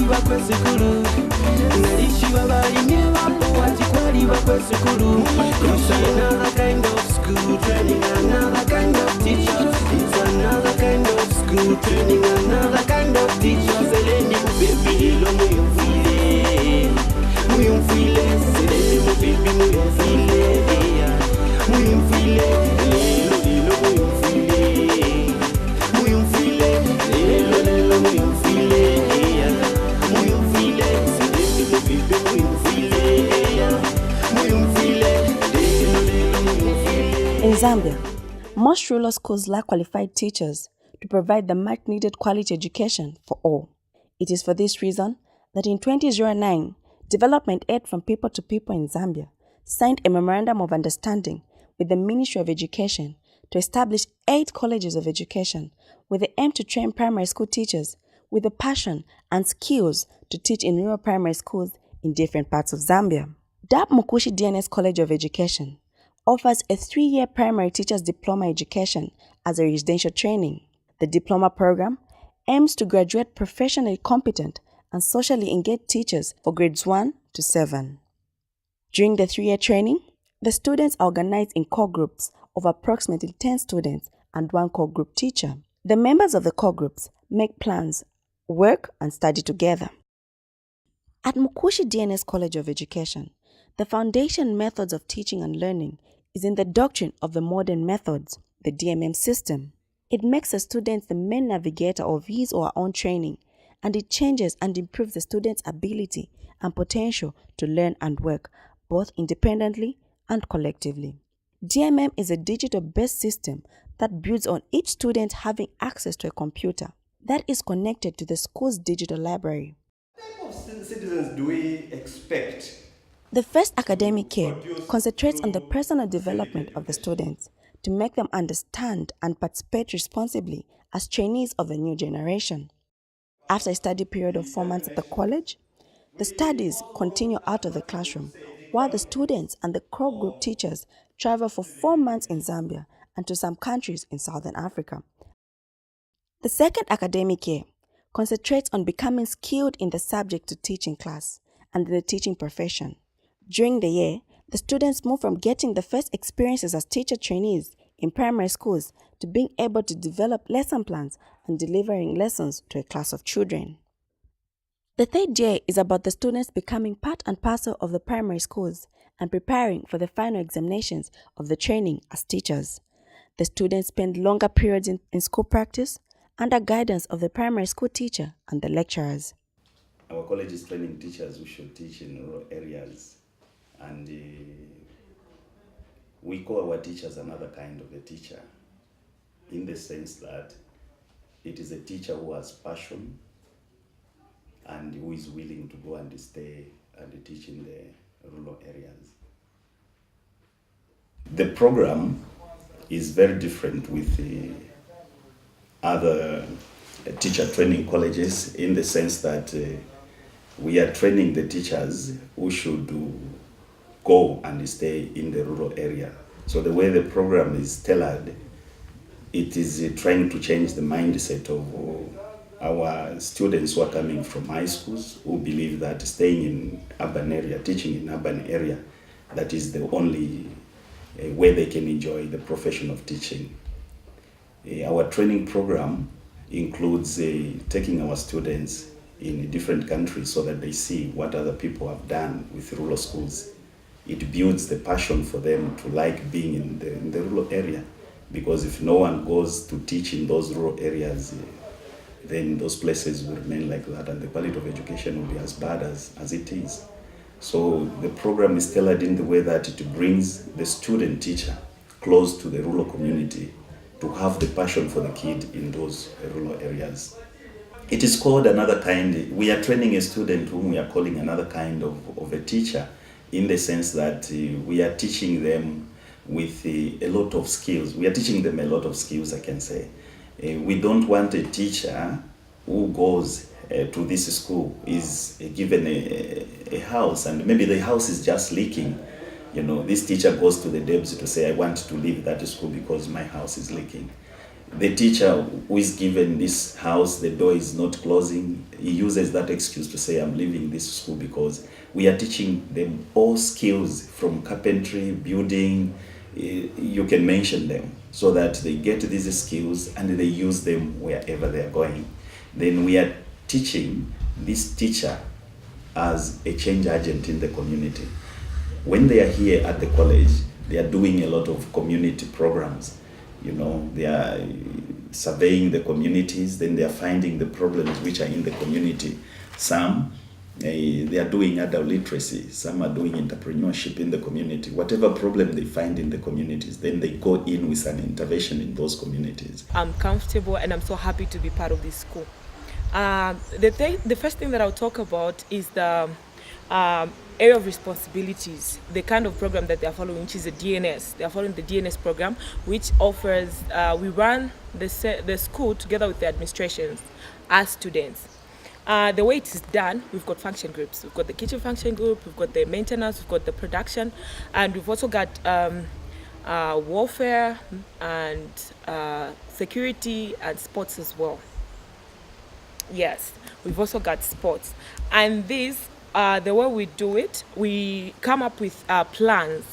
bakwesukulu nalishiwa balimye bapo wachikwaliwa kwesukulu. It's another kind of school training another kind of teachers. It's another kind of school training another kind of teachers. Eleni baby lo muyumfile seleni mo baby muyumfile muyumfile lelo muyumfile lelo muyumfile In Zambia, most rural schools lack qualified teachers to provide the much-needed quality education for all. It is for this reason that in 2009, Development Aid from People to People in Zambia signed a Memorandum of Understanding with the Ministry of Education to establish 8 colleges of education with the aim to train primary school teachers with the passion and skills to teach in rural primary schools in different parts of Zambia. DAPP Mkushi College of Education offers a 3-year primary teacher's diploma education as a residential training. The diploma program aims to graduate professionally competent and socially engaged teachers for grades 1 to 7. During the 3-year training, the students are organized in core groups of approximately 10 students and 1 core group teacher. The members of the core groups make plans, work, and study together. At Mkushi College of Education, the foundation methods of teaching and learning is in the doctrine of the modern methods, the DMM system. It makes the students the main navigator of his or her own training, and it changes and improves the student's ability and potential to learn and work, both independently and collectively. DMM is a digital-based system that builds on each student having access to a computer that is connected to the school's digital library. What type of citizens do we expect? The first academic year concentrates on the personal development of the students to make them understand and participate responsibly as trainees of the new generation. After a study period of 4 months at the college, the studies continue out of the classroom, while the students and the core group teachers travel for 4 months in Zambia and to some countries in Southern Africa. The second academic year concentrates on becoming skilled in the subject to teach in class and in the teaching profession. During the year, the students move from getting the first experiences as teacher trainees in primary schools to being able to develop lesson plans and delivering lessons to a class of children. The third year is about the students becoming part and parcel of the primary schools and preparing for the final examinations of the training as teachers. The students spend longer periods in school practice under guidance of the primary school teacher and the lecturers. Our college is training teachers who should teach in rural areas, and we call our teachers another kind of a teacher, in the sense that it is a teacher who has passion and who is willing to go and stay and teach in the rural areas. The program is very different with the other teacher training colleges, in the sense that we are training the teachers who should go and stay in the rural area. So the way the program is tailored, it is trying to change the mindset of our students who are coming from high schools, who believe that staying in urban area, teaching in urban area, that is the only way they can enjoy the profession of teaching. Our training program includes taking our students in different countries so that they see what other people have done with rural schools. It builds the passion for them to like being in the rural area, because if no one goes to teach in those rural areas, then those places will remain like that and the quality of education will be as bad as it is. So the program is tailored in the way that it brings the student teacher close to the rural community to have the passion for the kid in those rural areas. It is called another kind. We are training a student whom we are calling another kind of a teacher, in the sense that we are teaching them with a lot of skills. We are teaching them a lot of skills, I can say. We don't want a teacher who goes to this school, is given a house, and maybe the house is just leaking. You know, this teacher goes to the DAPP to say, I want to leave that school because my house is leaking. The teacher who is given this house, the door is not closing, he uses that excuse to say, I'm leaving this school, because we are teaching them all skills from carpentry, building, you can mention them, so that they get these skills and they use them wherever they are going. Then we are teaching this teacher as a change agent in the community. When they are here at the college, they are doing a lot of community programs. You know, they are surveying the communities, then they are finding the problems which are in the community. Some, they are doing adult literacy, some are doing entrepreneurship in the community. Whatever problem they find in the communities, then they go in with an intervention in those communities. I'm comfortable and I'm so happy to be part of this school. The first thing that I'll talk about is the area of responsibilities, the kind of program that they are following, which is the DNS. They are following the DNS program, which offers, we run the school together with the administrations as students. The way it is done, we've got function groups. We've got the kitchen function group, we've got the maintenance, we've got the production, and we've also got warfare and security and sports as well. Yes, we've also got sports. And this, the way we do it, we come up with plans.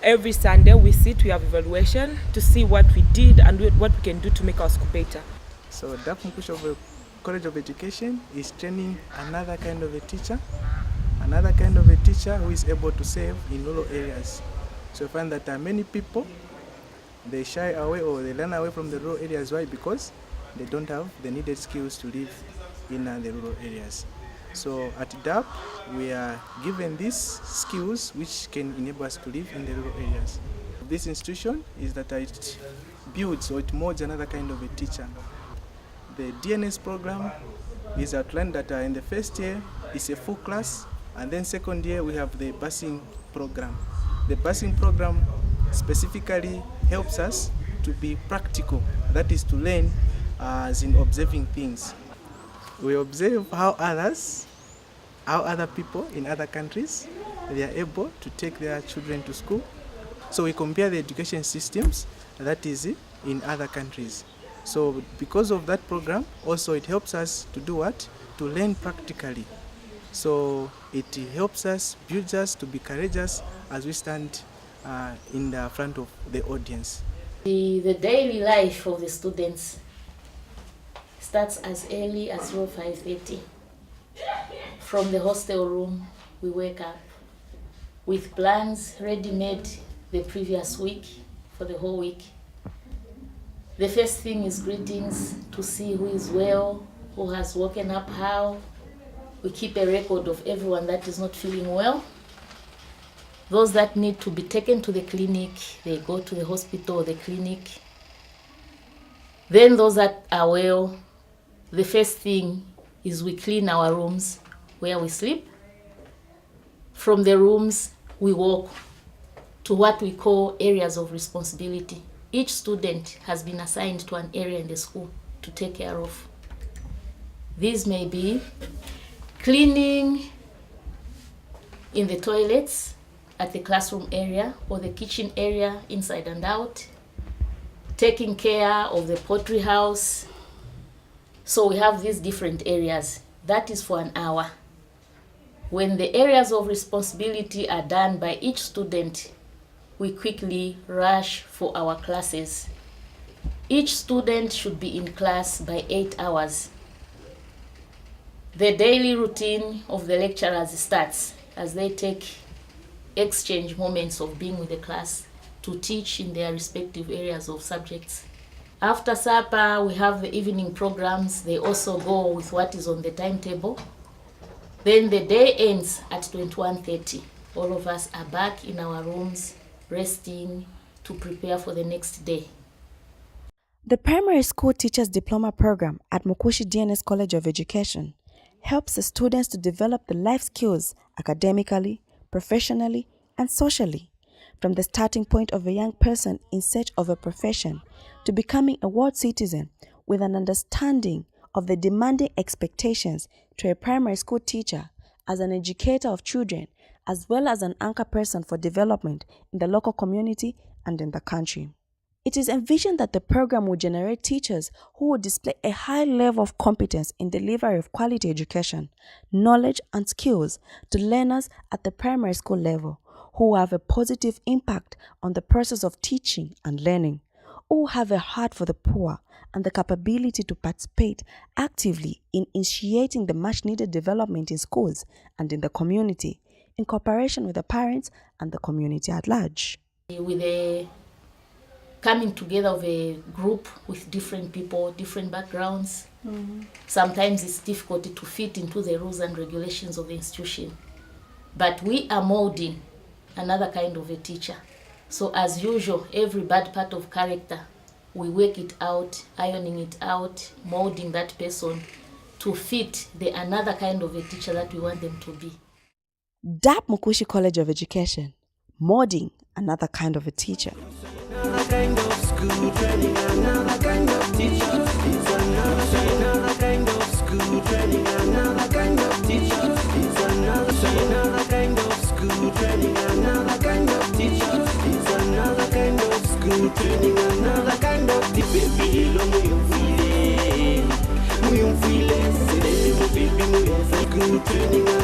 Every Sunday we sit, we have evaluation to see what we did and what we can do to make our school better. So DAPP Mkushi College of Education is training another kind of a teacher who is able to serve in rural areas. So we find that many people, they shy away or they run away from the rural areas. Why? Because they don't have the needed skills to live in the rural areas. So at DAPP, we are given these skills which can enable us to live in the rural areas. This institution is that it builds or it molds another kind of a teacher. The DNS program is outlined that in the first year it's a full class, and then second year we have the busing program. The busing program specifically helps us to be practical, that is to learn as in observing things. We observe how other people in other countries, they are able to take their children to school. So we compare the education systems that is in other countries. So because of that program, also it helps us to do what? To learn practically. So it helps us, builds us to be courageous as we stand in the front of the audience. The daily life of the students starts as early as 5:30. From the hostel room, we wake up with plans ready-made the previous week for the whole week. The first thing is greetings to see who is well, who has woken up how. We keep a record of everyone that is not feeling well. Those that need to be taken to the clinic, they go to the hospital or the clinic. Then those that are well, the first thing is we clean our rooms where we sleep. From the rooms, we walk to what we call areas of responsibility. Each student has been assigned to an area in the school to take care of. These may be cleaning in the toilets at the classroom area or the kitchen area inside and out, taking care of the pottery house. So we have these different areas. That is for an hour. When the areas of responsibility are done by each student, we quickly rush for our classes. Each student should be in class by 8 hours. The daily routine of the lecturers starts as they take exchange moments of being with the class to teach in their respective areas of subjects. After supper, we have the evening programs. They also go with what is on the timetable. Then the day ends at 21:30. All of us are back in our rooms, resting to prepare for the next day. The Primary School Teachers Diploma program at Mkushi DNS College of Education helps the students to develop the life skills academically, professionally, and socially, from the starting point of a young person in search of a profession to becoming a world citizen with an understanding of the demanding expectations to a primary school teacher as an educator of children, as well as an anchor person for development in the local community and in the country. It is envisioned that the program will generate teachers who will display a high level of competence in delivery of quality education, knowledge and skills to learners at the primary school level, who will have a positive impact on the process of teaching and learning, who will have a heart for the poor and the capability to participate actively in initiating the much-needed development in schools and in the community, in cooperation with the parents and the community at large. With the coming together of a group with different people, different backgrounds, sometimes it's difficult to fit into the rules and regulations of the institution. But we are molding another kind of a teacher. So as usual, every bad part of character, we work it out, ironing it out, molding that person to fit the another kind of a teacher that we want them to be. DAPP Mkushi College of Education, molding another kind of a teacher. Another kind of school training, another kind of teacher. It's another kind of school training, another kind of teacher. It's another kind of school training, another kind of teacher. It's another kind of school training, another kind of teacher. Baby, lo muy file, school training.